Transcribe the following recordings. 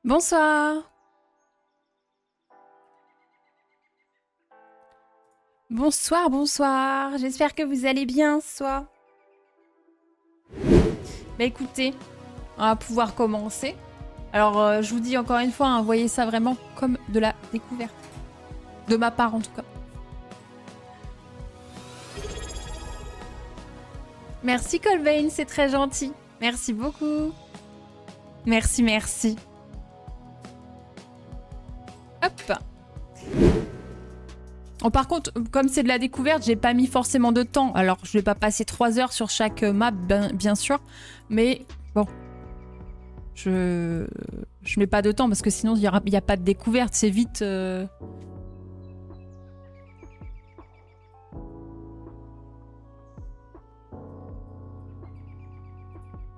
Bonsoir. Bonsoir, bonsoir. J'espère que vous allez bien ce soir. Bah écoutez, on va pouvoir commencer. Alors, je vous dis encore une fois, hein, voyez ça vraiment comme de la découverte. De ma part, en tout cas. Merci Colbane, c'est très gentil. Merci beaucoup. Merci, merci. Hop. Oh, par contre, comme c'est de la découverte, j'ai pas mis forcément de temps. Alors, je vais pas passer 3 heures sur chaque map, bien sûr. Mais bon, je mets pas de temps parce que sinon, il y a pas de découverte. C'est vite...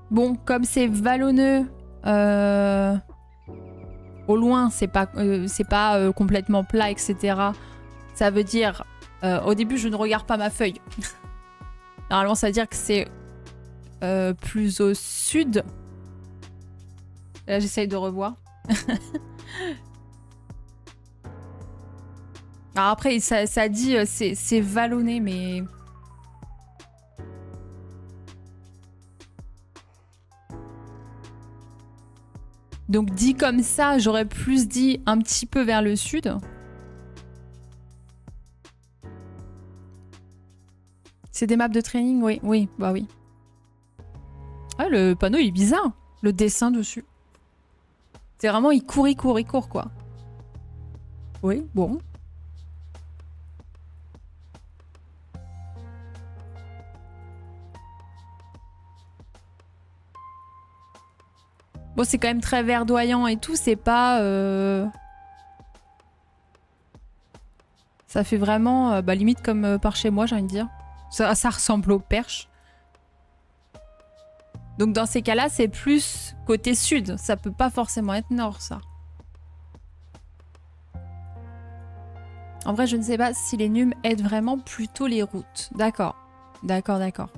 Bon, comme c'est vallonneux, au loin, c'est pas complètement plat, etc. Ça veut dire... au début, je ne regarde pas ma feuille. Normalement, ça veut dire que c'est plus au sud. Là, j'essaye de revoir. Alors après, ça dit c'est vallonné, mais... Donc dit comme ça, j'aurais plus dit un petit peu vers le sud. C'est des maps de training, oui, oui, bah oui. Ah, le panneau, il est bizarre. Le dessin dessus. C'est vraiment, il court, quoi. Oui, bon. Bon, c'est quand même très verdoyant et tout, c'est pas... Ça fait vraiment, bah, limite comme par chez moi, j'ai envie de dire. Ça ressemble aux perches. Donc dans ces cas-là, c'est plus côté sud. Ça peut pas forcément être nord, ça. En vrai, je ne sais pas si les nums aident vraiment plutôt les routes. D'accord. D'accord, d'accord.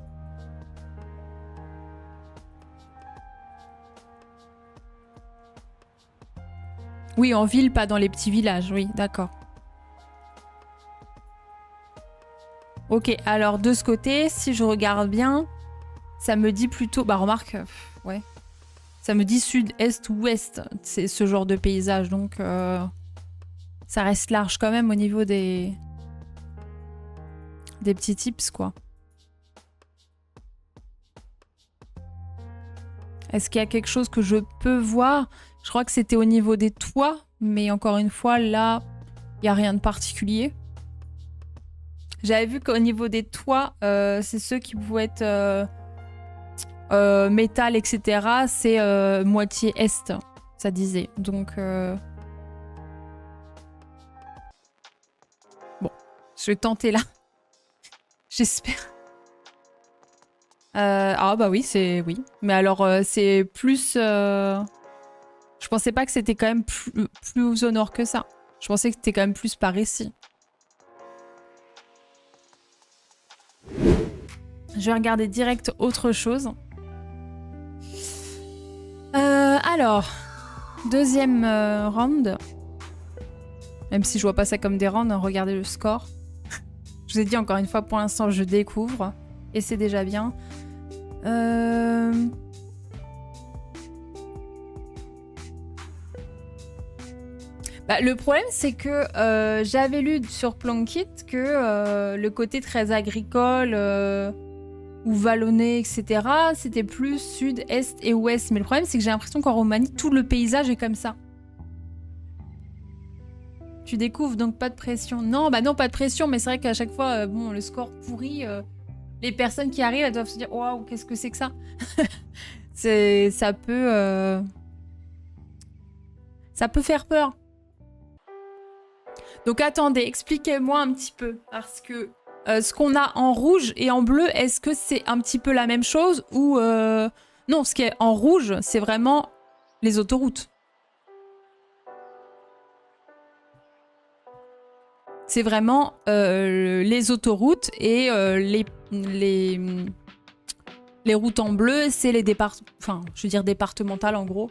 Oui, en ville, pas dans les petits villages. Oui, d'accord. Ok, alors de ce côté, si je regarde bien, ça me dit plutôt... Bah remarque, ouais. Ça me dit sud, est, ouest. C'est ce genre de paysage, donc... ça reste large quand même au niveau des petits tips, quoi. Est-ce qu'il y a quelque chose que je peux voir? Je crois que c'était au niveau des toits, mais encore une fois, là, il n'y a rien de particulier. J'avais vu qu'au niveau des toits, c'est ceux qui pouvaient être métal, etc. C'est moitié est, ça disait. Donc... Bon, je vais tenter là. J'espère. Ah bah oui, c'est... Oui. Mais alors, c'est plus... Je pensais pas que c'était quand même plus au nord que ça. Je pensais que c'était quand même plus par ici. Je vais regarder direct autre chose. Alors, deuxième round. Même si je vois pas ça comme des rounds, hein, regardez le score. Je vous ai dit encore une fois, pour l'instant, je découvre. Et c'est déjà bien. Bah, le problème, c'est que j'avais lu sur Plunkit que le côté très agricole ou vallonné, etc., c'était plus sud, est et ouest. Mais le problème, c'est que j'ai l'impression qu'en Roumanie, tout le paysage est comme ça. Tu découvres, donc pas de pression. Non, bah non, pas de pression, mais c'est vrai qu'à chaque fois, bon, le score pourri, les personnes qui arrivent, elles doivent se dire « Waouh, qu'est-ce que c'est que ça ?» Ça peut faire peur. Donc attendez, expliquez-moi un petit peu, parce que ce qu'on a en rouge et en bleu, est-ce que c'est un petit peu la même chose ou non, ce qui est en rouge, c'est vraiment les autoroutes. C'est vraiment les autoroutes et les routes en bleu, c'est les départements, enfin, je veux dire départementales en gros.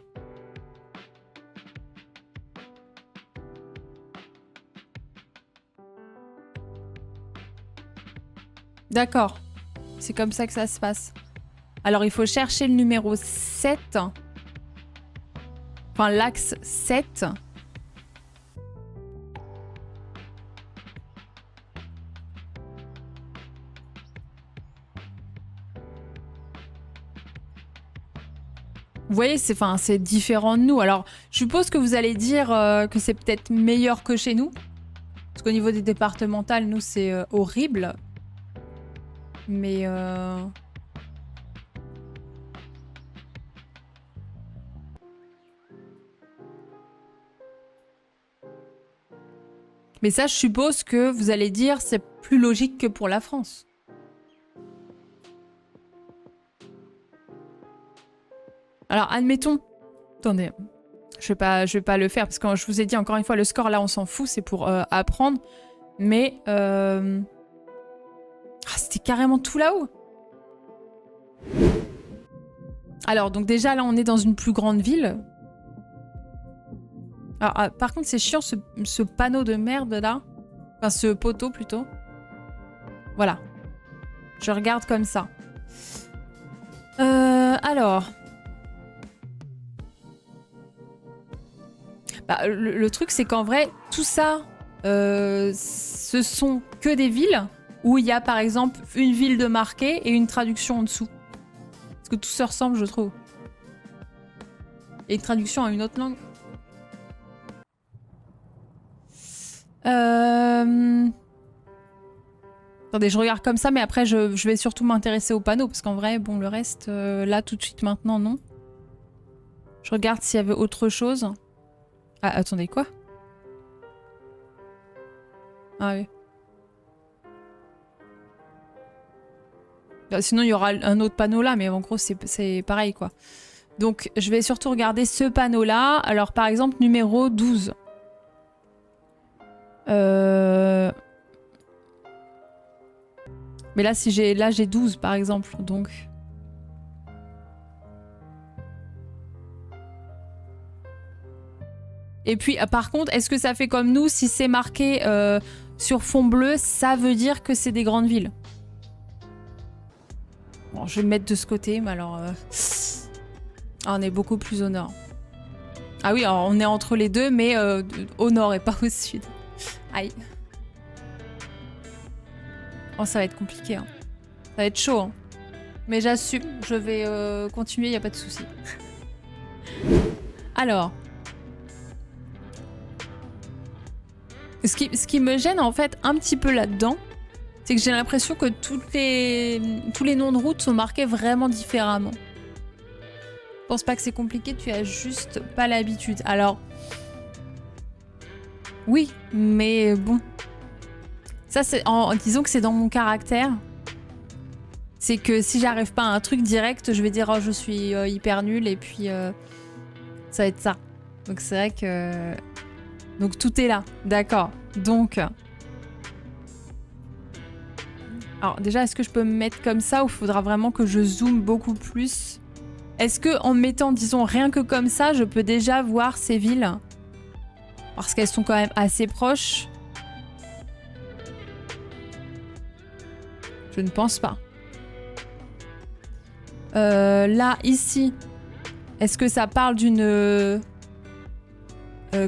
D'accord. C'est comme ça que ça se passe. Alors, il faut chercher le numéro 7. Enfin, l'axe 7. Vous voyez, c'est différent de nous. Alors, je suppose que vous allez dire que c'est peut-être meilleur que chez nous. Parce qu'au niveau des départementales, nous, c'est horrible. Mais... Mais ça, je suppose que vous allez dire c'est plus logique que pour la France. Alors, admettons... Attendez, je vais pas le faire parce que je vous ai dit encore une fois, le score là, on s'en fout, c'est pour apprendre. Mais... Ah, c'était carrément tout là-haut. Alors, donc déjà, là, on est dans une plus grande ville. Alors, par contre, c'est chiant, ce panneau de merde, là. Enfin, ce poteau, plutôt. Voilà. Je regarde comme ça. Alors... Bah, le truc, c'est qu'en vrai, tout ça, ce sont que des villes où il y a, par exemple, une ville de marquée et une traduction en dessous. Parce que tout se ressemble, je trouve. Et une traduction à une autre langue. Attendez, je regarde comme ça, mais après, je vais surtout m'intéresser au panneau. Parce qu'en vrai, bon, le reste, là, tout de suite, maintenant, non. Je regarde s'il y avait autre chose. Ah, attendez, quoi? Ah oui. Bah, sinon, il y aura un autre panneau là, mais en gros, c'est pareil, quoi. Donc, je vais surtout regarder ce panneau-là. Alors, par exemple, numéro 12. Mais là, j'ai 12, par exemple, donc... Et puis, par contre, est-ce que ça fait comme nous, si c'est marqué sur fond bleu, ça veut dire que c'est des grandes villes? Bon, je vais me mettre de ce côté, mais alors... Ah, on est beaucoup plus au nord. Ah oui, alors on est entre les deux, mais au nord et pas au sud. Aïe. Oh, ça va être compliqué. Hein. Ça va être chaud. Hein. Mais j'assume, je vais continuer, y a pas de souci. Alors... Ce qui me gêne en fait un petit peu là-dedans, c'est que j'ai l'impression que tous les noms de routes sont marqués vraiment différemment. Je pense pas que c'est compliqué, tu as juste pas l'habitude. Alors, oui, mais bon. Ça, c'est disons que c'est dans mon caractère. C'est que si j'arrive pas à un truc direct, je vais dire oh, je suis hyper nulle et puis ça va être ça. Donc c'est vrai que... Donc tout est là, d'accord. Donc... Alors déjà, est-ce que je peux me mettre comme ça ou il faudra vraiment que je zoome beaucoup plus? Est-ce que en me mettant, disons, rien que comme ça, je peux déjà voir ces villes? Parce qu'elles sont quand même assez proches. Je ne pense pas. Là, ici, est-ce que ça parle d'une...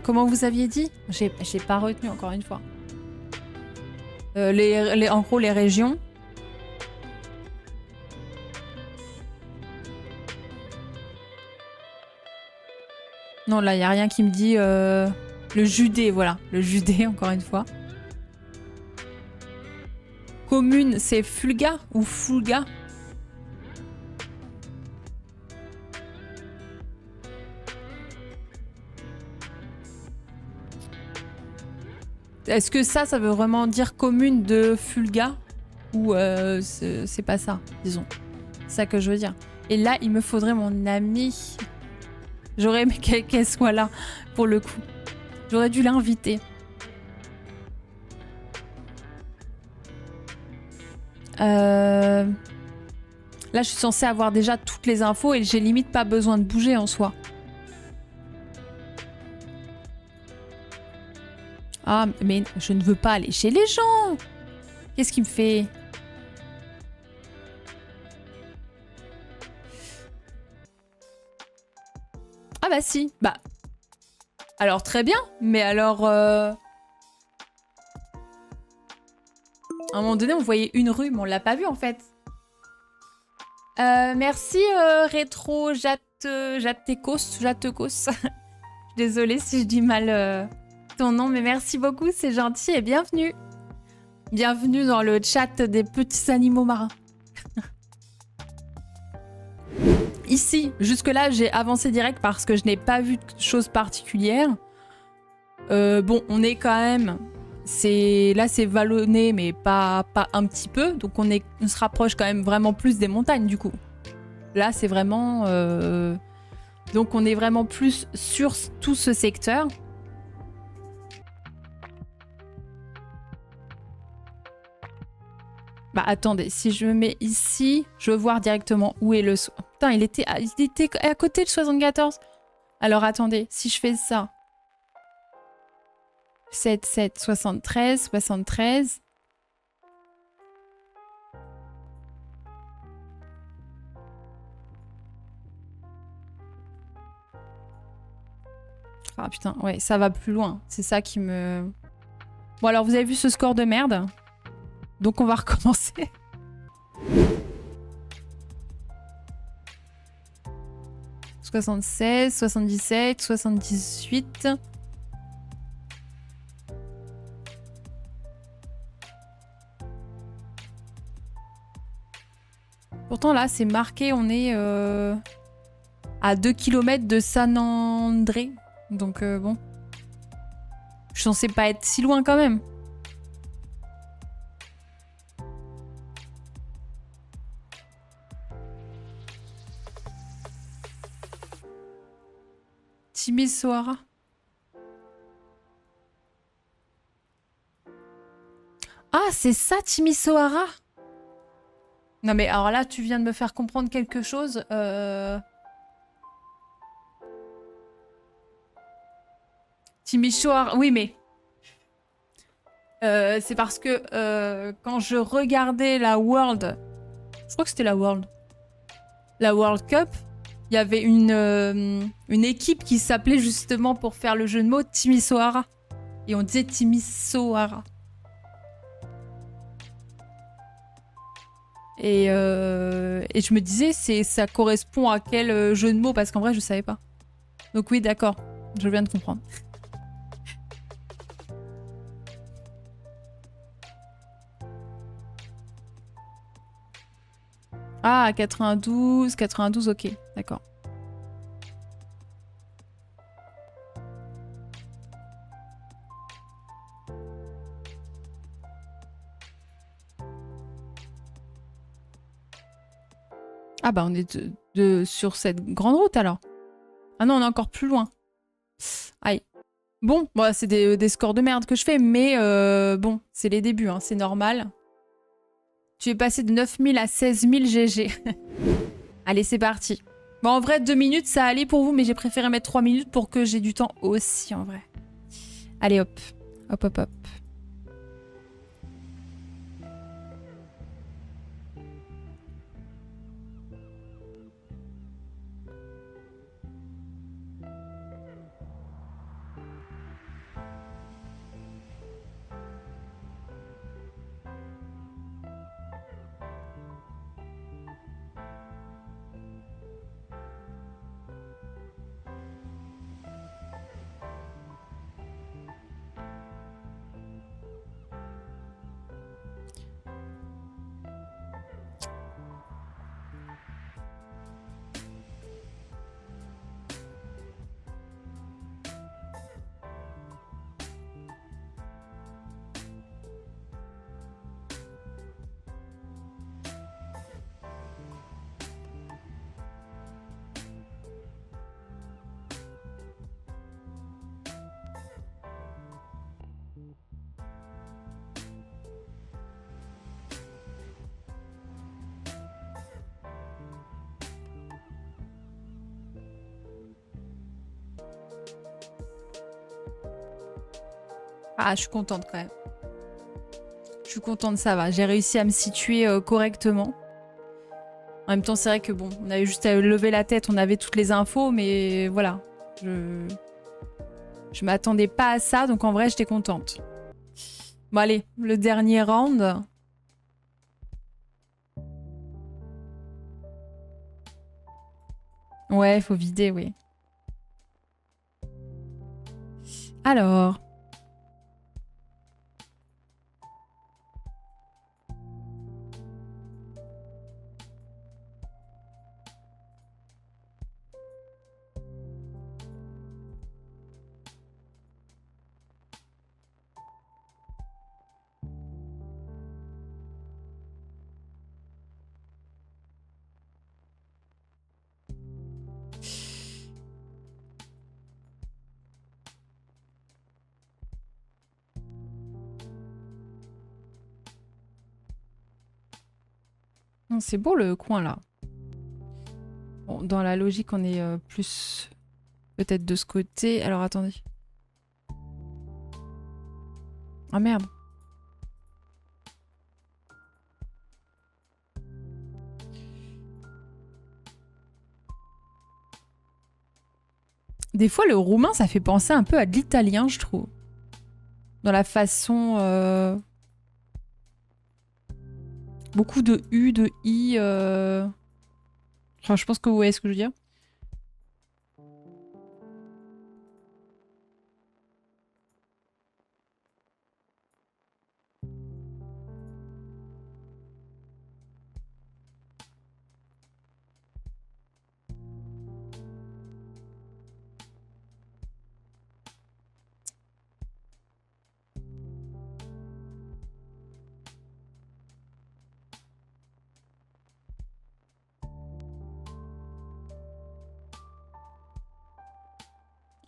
comment vous aviez dit? J'ai pas retenu encore une fois. En gros, les régions. Non, là, il n'y a rien qui me dit... Le Judée, voilà. Le Judée, encore une fois. Commune, c'est Fulga ou Fulga? Est-ce que ça veut vraiment dire commune de Fulga? Ou c'est pas ça, disons. C'est ça que je veux dire. Et là, il me faudrait mon amie. J'aurais aimé qu'elle soit là, pour le coup. J'aurais dû l'inviter. Là, je suis censée avoir déjà toutes les infos et j'ai limite pas besoin de bouger en soi. Ah, mais je ne veux pas aller chez les gens. Qu'est-ce qu'il me fait? bah si. Bah. Alors très bien, mais alors... À un moment donné, on voyait une rue, mais on l'a pas vue en fait. Merci Rétro Jatekos. Désolée si je dis mal ton nom, mais merci beaucoup, c'est gentil et bienvenue. Bienvenue dans le chat des petits animaux marins. Ici, jusque-là, j'ai avancé direct parce que je n'ai pas vu de choses particulières. Bon, on est quand même... Là, c'est vallonné, mais pas un petit peu. Donc, on se rapproche quand même vraiment plus des montagnes, du coup. Là, c'est vraiment... Donc, on est vraiment plus sur tout ce secteur. Bah, attendez. Si je me mets ici, je veux voir directement où est le... Putain, il était à côté de 74. Alors, attendez. Si je fais ça... 7, 7, 73, 73. Ah putain, ouais, ça va plus loin. C'est ça qui me... Bon alors, vous avez vu ce score de merde? Donc on va recommencer. « 76, 77, 78... » Pourtant, là, c'est marqué, on est à 2 km de San André. Donc, bon. Je suis censée pas être si loin quand même. Timisoara. Ah, c'est ça, Timisoara? Non mais alors là, tu viens de me faire comprendre quelque chose. Timisoara, oui mais... c'est parce que quand je regardais la World... Je crois que c'était la World. La World Cup, il y avait une équipe qui s'appelait justement pour faire le jeu de mots Timisoara. Et on disait Timisoara. Et je me disais, ça correspond à quel jeu de mots, parce qu'en vrai, je savais pas. Donc oui, d'accord, je viens de comprendre. Ah, 92, 92, ok, d'accord. Ah bah on est sur cette grande route alors. Ah non, on est encore plus loin. Aïe. Bon, bah, c'est des scores de merde que je fais, mais bon, c'est les débuts, hein, c'est normal. Tu es passé de 9000 à 16000 GG. Allez, c'est parti. Bon, en vrai, 2 minutes, ça allait pour vous, mais j'ai préféré mettre 3 minutes pour que j'ai du temps aussi, en vrai. Allez, hop. Hop, hop, hop. Ah, je suis contente quand même. Je suis contente, ça va. J'ai réussi à me situer correctement. En même temps, c'est vrai que bon, on avait juste à lever la tête, on avait toutes les infos, mais voilà. Je m'attendais pas à ça, donc en vrai, j'étais contente. Bon, allez, le dernier round. Ouais, faut vider, oui. Alors... C'est beau le coin là. Bon, dans la logique, on est plus peut-être de ce côté. Alors attendez. Ah merde. Des fois, le roumain, ça fait penser un peu à de l'italien, je trouve. Dans la façon... Beaucoup de U, de I. Enfin, je pense que vous voyez ce que je veux dire.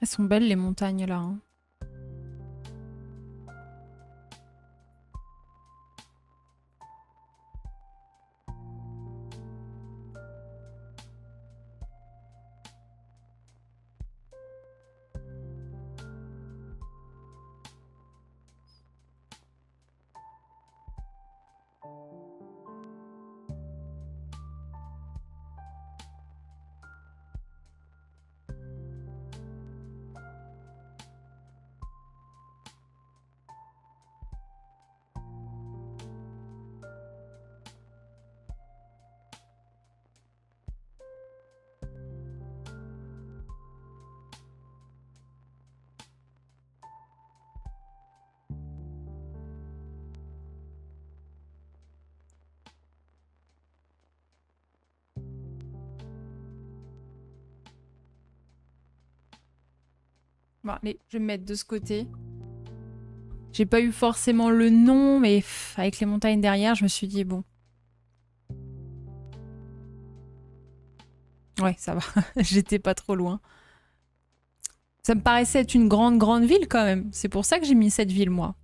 Elles sont belles les montagnes là. Hein. Bon, allez, je vais me mettre de ce côté. J'ai pas eu forcément le nom, mais avec les montagnes derrière, je me suis dit, bon. Ouais, ça va. J'étais pas trop loin. Ça me paraissait être une grande ville quand même. C'est pour ça que j'ai mis cette ville, moi.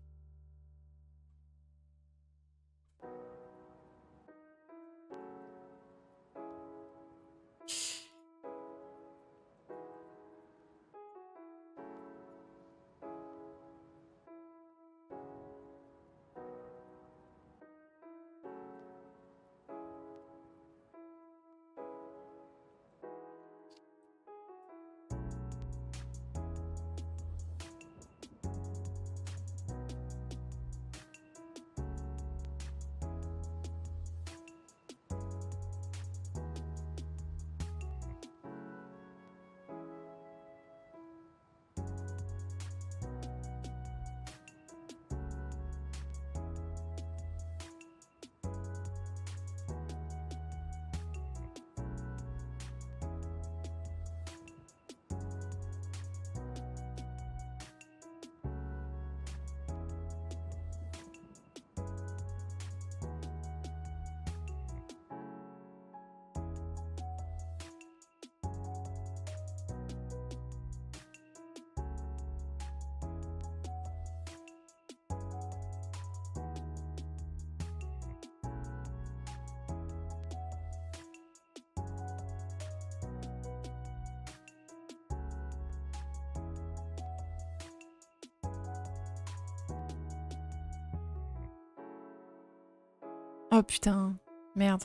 Oh putain, merde.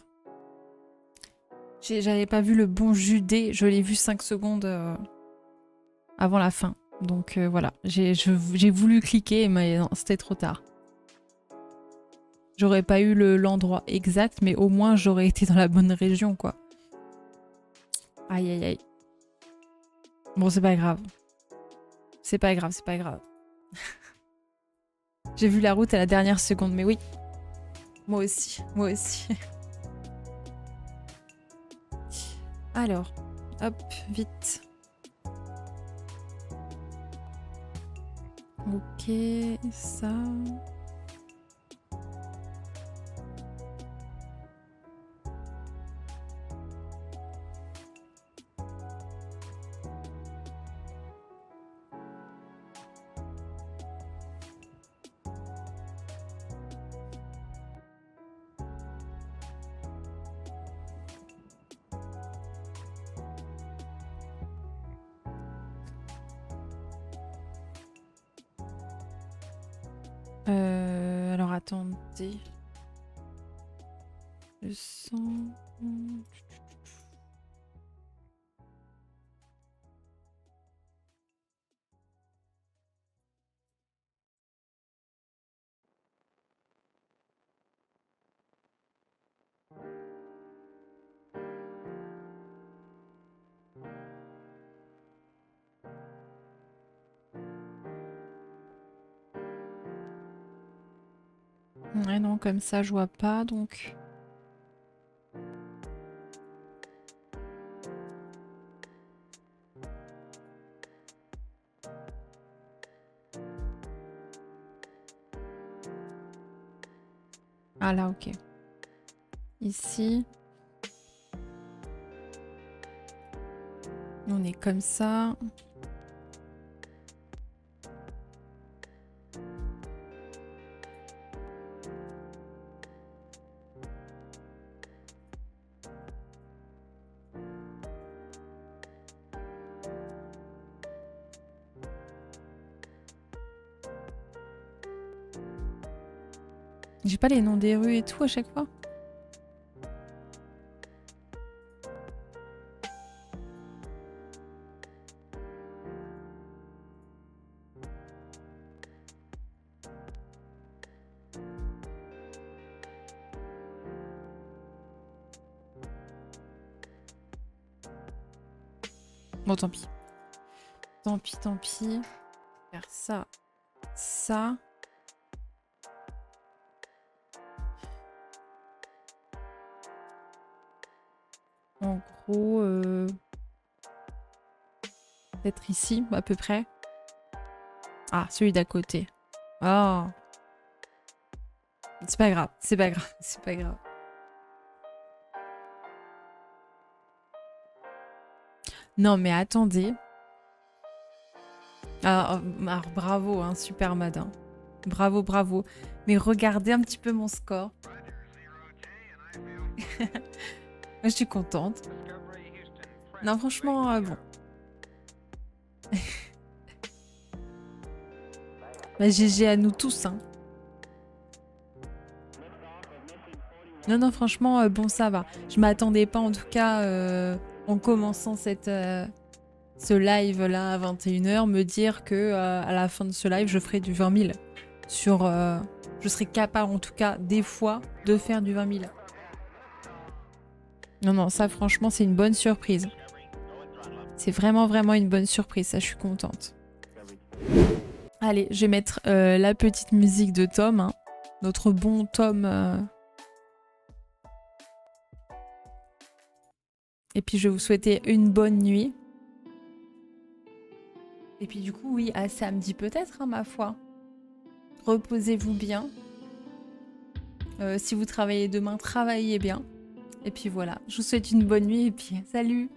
J'avais pas vu le bon Judée, je l'ai vu 5 secondes. avant la fin. Donc voilà, j'ai voulu cliquer, mais non, c'était trop tard. J'aurais pas eu l'endroit exact, mais au moins j'aurais été dans la bonne région, quoi. Aïe, aïe, aïe. Bon, c'est pas grave. C'est pas grave, c'est pas grave. J'ai vu la route à la dernière seconde, mais oui. Moi aussi, moi aussi. Alors, hop, vite. Ok, ça... alors attendez. Le sang... Ouais, non, comme ça, je vois pas, donc... Ah là, ok. Ici. On est comme ça. J'ai pas les noms des rues et tout à chaque fois. Bon, tant pis. Tant pis, tant pis. Faire ça. Ça. En gros, peut-être ici, à peu près. Ah, celui d'à côté. Oh. C'est pas grave, c'est pas grave, c'est pas grave. Non, mais attendez. Alors bravo, hein, super Madin. Bravo, bravo. Mais regardez un petit peu mon score. Je suis contente. Non, franchement, bon. Bah, GG à nous tous, hein. Non, non, franchement, bon, ça va. Je m'attendais pas, en tout cas, en commençant ce live-là à 21 h, me dire que à la fin de ce live, je ferai du 20 000. Je serai capable, en tout cas, des fois, de faire du 20 000. Non, non, ça, franchement, c'est une bonne surprise. C'est vraiment, vraiment une bonne surprise. Ça, je suis contente. Allez, je vais mettre la petite musique de Tom. Hein. Notre bon Tom... Et puis, je vais vous souhaiter une bonne nuit. Et puis, du coup, oui, à samedi peut-être, hein, ma foi. Reposez-vous bien. Si vous travaillez demain, travaillez bien. Et puis voilà, je vous souhaite une bonne nuit et puis salut!